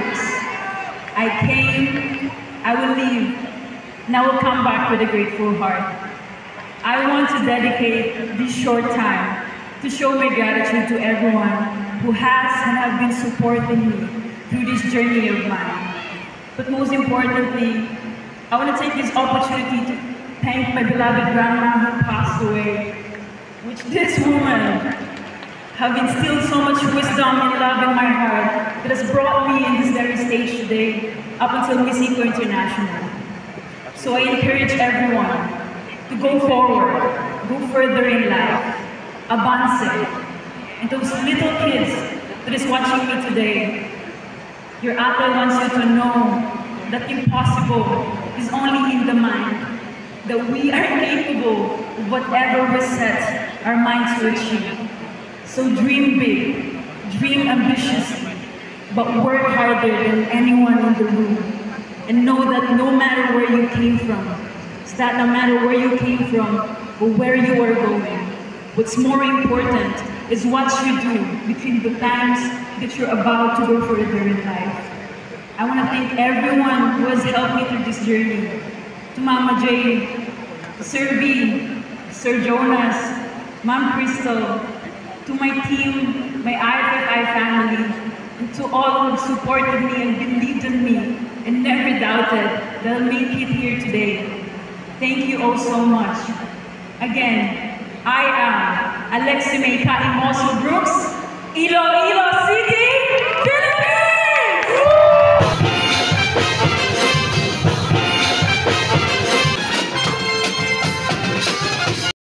Brooks. I came, I will leave, and I will come back with a grateful heart. I want to dedicate this short time to show my gratitude to everyone who has and have been supporting me through this journey of mine. But most importantly, I want to take this opportunity to thank my beloved grandma who passed away, which this woman have instilled so much wisdom and love in my heart that has brought me in this very stage today up until Miss Eco International. So I encourage everyone to go forward, go further in life, avance. And those little kids that is watching me today, your ate wants you to know that impossible is only in the mind, that we are capable of whatever we set our minds to achieve. So dream big, dream ambitiously, but work harder than anyone in the room. And know that no matter where you came from, it's that no matter where you came from or where you are going, what's more important is what you do between the times that you're about to go further in life. I want to thank everyone who has helped me through this journey. To Mama Jay, Sir V, Sir Jonas, Ma'am Crystal, to my team, my IFFI family, and to all who have supported me and believed in me and never doubted that I'll make it here today. Thank you all so much. Again, I am Alexime Kaimoso Brooks, Iloilo!